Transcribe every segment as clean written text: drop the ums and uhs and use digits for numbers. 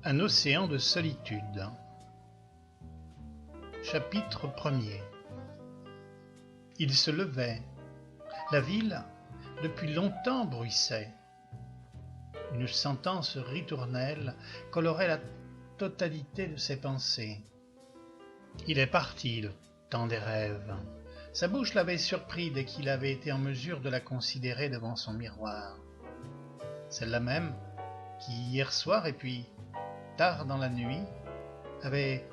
Un océan de solitude. Chapitre 1er. Il se levait. La ville, depuis longtemps, bruissait. Une sentence ritournelle colorait la totalité de ses pensées. Il est parti, le temps des rêves. Sa bouche l'avait surpris dès qu'il avait été en mesure de la considérer devant son miroir. Celle-là même qui, hier soir et puis tard dans la nuit, avait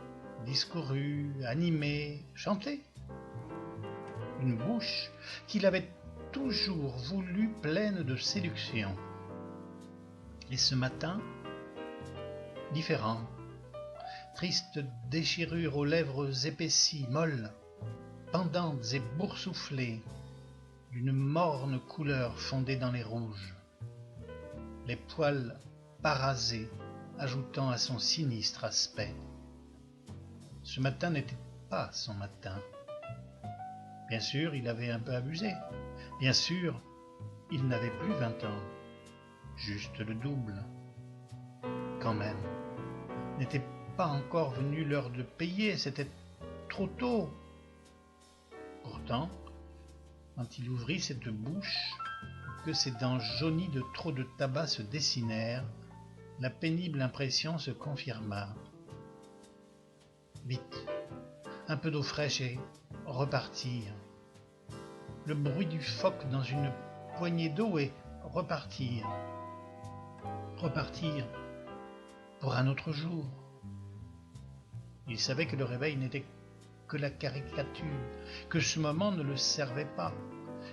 discouru, animé, chanté. Une bouche qu'il avait toujours voulu pleine de séduction. Et ce matin, différent. Triste déchirure aux lèvres épaissies, molles, pendantes et boursouflées, d'une morne couleur fondée dans les rouges. Les poils parasés, ajoutant à son sinistre aspect. Ce matin n'était pas son matin. Bien sûr, il avait un peu abusé. Bien sûr, il n'avait plus 20 ans. Juste le double. Quand même, n'était pas encore venue l'heure de payer, c'était trop tôt. Pourtant, quand il ouvrit cette bouche, que ses dents jaunies de trop de tabac se dessinèrent, la pénible impression se confirma. Vite, un peu d'eau fraîche et repartir. Le bruit du phoque dans une poignée d'eau et repartir. Repartir pour un autre jour. Il savait que le réveil n'était que la caricature, que ce moment ne le servait pas.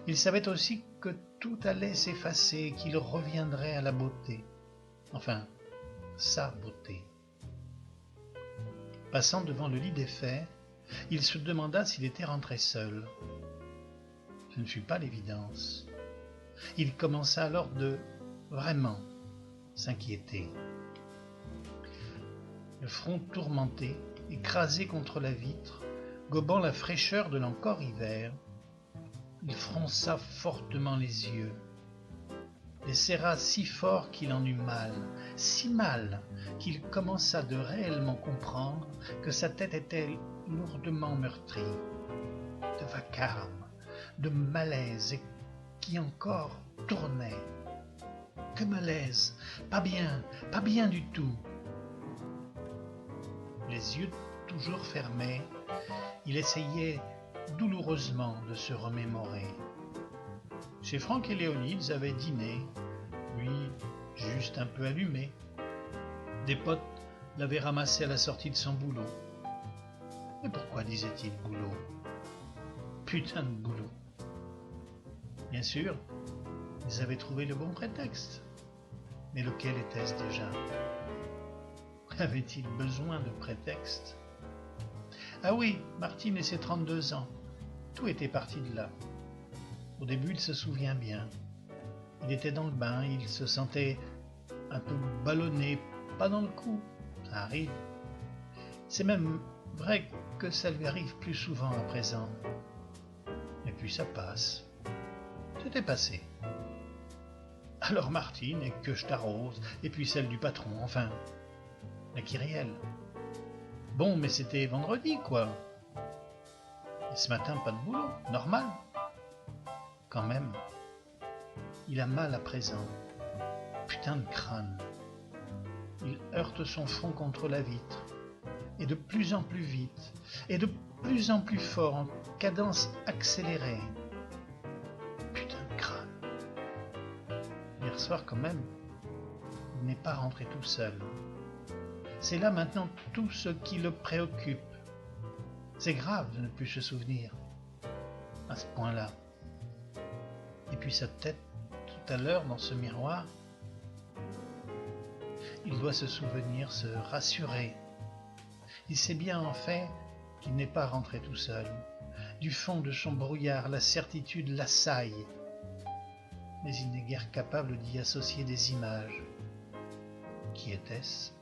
Il savait aussi que tout allait s'effacer, qu'il reviendrait à la beauté. Enfin, sa beauté. Passant devant le lit défait, il se demanda s'il était rentré seul. Ce ne fut pas l'évidence. Il commença alors de vraiment s'inquiéter. Le front tourmenté, écrasé contre la vitre, gobant la fraîcheur de l'encore hiver, il fronça fortement les yeux, les serra si fort qu'il en eut mal, si mal qu'il commença de réellement comprendre que sa tête était lourdement meurtrie, de vacarme, de malaise, et qui encore tournait. Que malaise! Pas bien du tout. Les yeux toujours fermés, il essayait douloureusement de se remémorer. Chez Franck et Léonie, ils avaient dîné, lui juste un peu allumé. Des potes l'avaient ramassé à la sortie de son boulot. Mais pourquoi disait-il boulot? Putain de boulot. Bien sûr, ils avaient trouvé le bon prétexte. Mais lequel était-ce déjà? Avait-il besoin de prétexte? Ah oui, Martine et ses 32 ans. Tout était parti de là. Au début, il se souvient bien. Il était dans le bain, il se sentait un peu ballonné, pas dans le cou. Ça arrive. C'est même vrai que ça lui arrive plus souvent à présent. Et puis ça passe. C'était passé. Alors Martine, et que je t'arrose, et puis celle du patron, enfin, la Kyrielle. Bon, mais c'était vendredi, quoi. Et ce matin, pas de boulot, normal. Quand même, il a mal à présent. Putain de crâne. Il heurte son front contre la vitre, et de plus en plus vite, et de plus en plus fort, en cadence accélérée. Putain de crâne. Hier soir, quand même, il n'est pas rentré tout seul. C'est là maintenant tout ce qui le préoccupe. C'est grave de ne plus se souvenir à ce point-là. Et puis sa tête, tout à l'heure dans ce miroir, il doit se souvenir, se rassurer. Il sait bien en fait qu'il n'est pas rentré tout seul. Du fond de son brouillard, la certitude l'assaille. Mais il n'est guère capable d'y associer des images. Qui était-ce?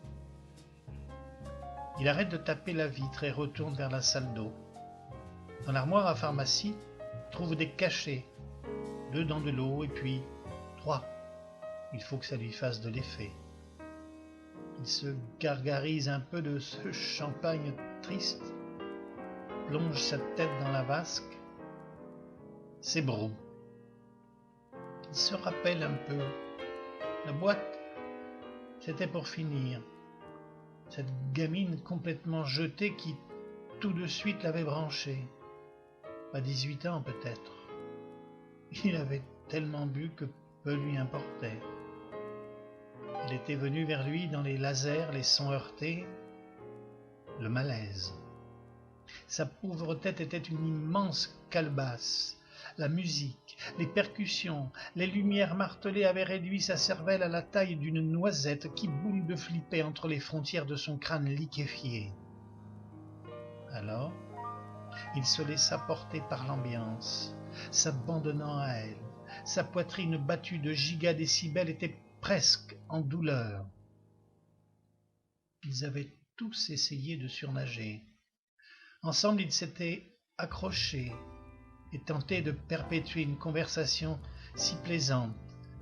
Il arrête de taper la vitre et retourne vers la salle d'eau. Dans l'armoire à pharmacie, il trouve des cachets, 2 dans de l'eau et puis 3. Il faut que ça lui fasse de l'effet. Il se gargarise un peu de ce champagne triste, plonge sa tête dans la vasque, s'ébroue. Il se rappelle un peu. La boîte, c'était pour finir. Cette gamine complètement jetée qui tout de suite l'avait branché. À 18 ans peut-être. Il avait tellement bu que peu lui importait. Elle était venue vers lui dans les lasers, les sons heurtés, le malaise. Sa pauvre tête était une immense calebasse. La musique, les percussions, les lumières martelées avaient réduit sa cervelle à la taille d'une noisette qui boule de flipper entre les frontières de son crâne liquéfié. Alors, il se laissa porter par l'ambiance, s'abandonnant à elle. Sa poitrine battue de gigadécibels était presque en douleur. Ils avaient tous essayé de surnager. Ensemble, ils s'étaient accrochés et tenté de perpétuer une conversation si plaisante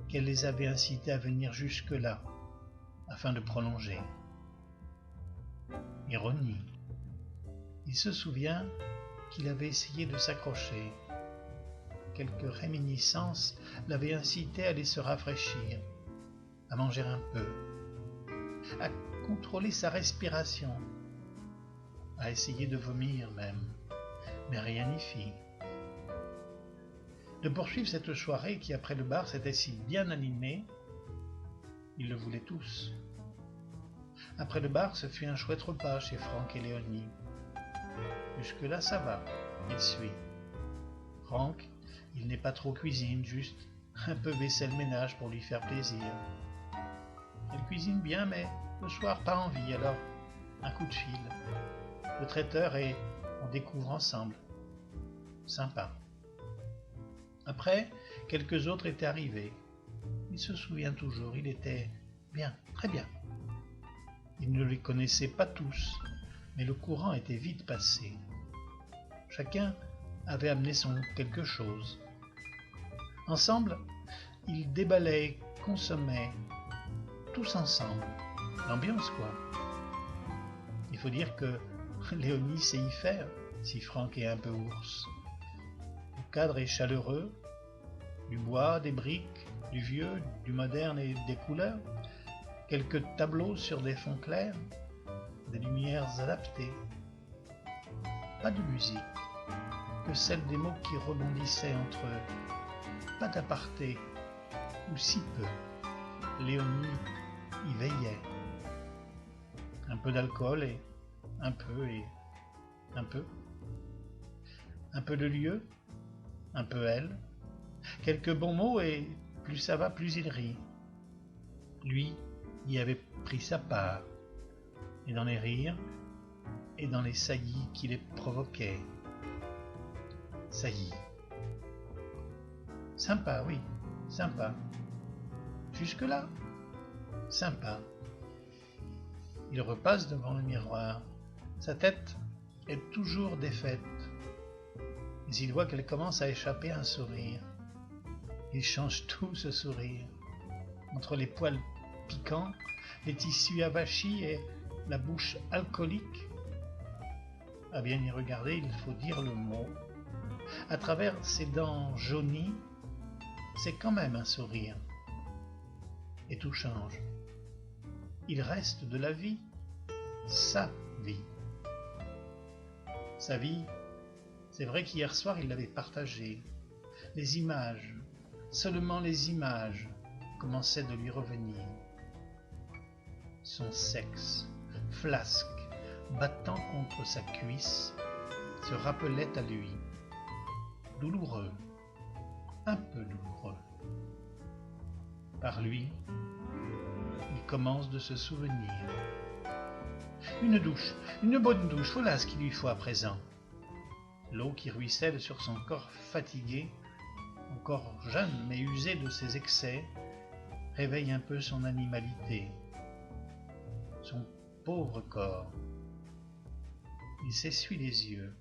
qu'elle les avait incités à venir jusque-là, afin de prolonger. Ironie. Il se souvient qu'il avait essayé de s'accrocher. Quelques réminiscences l'avaient incité à aller se rafraîchir, à manger un peu, à contrôler sa respiration, à essayer de vomir même, mais rien n'y fit. De poursuivre cette soirée qui, après le bar, s'était si bien animée, ils le voulaient tous. Après le bar, ce fut un chouette repas chez Franck et Léonie. Jusque-là, ça va, il suit. Franck, il n'est pas trop cuisine, juste un peu vaisselle-ménage pour lui faire plaisir. Elle cuisine bien, mais le soir, pas envie, alors un coup de fil. Le traiteur et on découvre ensemble. Sympa. Après, quelques autres étaient arrivés. Il se souvient toujours, il était bien, très bien. Il ne les connaissait pas tous, mais le courant était vite passé. Chacun avait amené son quelque chose. Ensemble, ils déballaient, consommaient, tous ensemble. L'ambiance, quoi. Il faut dire que Léonie sait y faire, si Franck est un peu ours. Le cadre est chaleureux, du bois, des briques, du vieux, du moderne et des couleurs, quelques tableaux sur des fonds clairs, des lumières adaptées. Pas de musique, que celle des mots qui rebondissaient entre eux. Pas d'aparté, ou si peu. Léonie y veillait. Un peu d'alcool et un peu et un peu. Un peu de lieu, un peu elle. Quelques bons mots et plus ça va, plus il rit. Lui y avait pris sa part, et dans les rires, et dans les saillies qui les provoquaient. Saillies. Sympa, oui, sympa. Jusque-là, sympa. Il repasse devant le miroir. Sa tête est toujours défaite. Mais il voit qu'elle commence à échapper un sourire. Il change tout, ce sourire. Entre les poils piquants, les tissus avachis et la bouche alcoolique. À bien y regarder, il faut dire le mot. À travers ses dents jaunies, c'est quand même un sourire. Et tout change. Il reste de la vie, sa vie. Sa vie, c'est vrai qu'hier soir il l'avait partagée. Les images, seulement les images, commençaient de lui revenir. Son sexe, flasque, battant contre sa cuisse, se rappelait à lui. Douloureux, un peu douloureux. Par lui, il commence de se souvenir. Une douche, une bonne douche, voilà ce qu'il lui faut à présent. L'eau qui ruisselle sur son corps fatigué, encore jeune mais usé de ses excès, réveille un peu son animalité, son pauvre corps. Il s'essuie les yeux.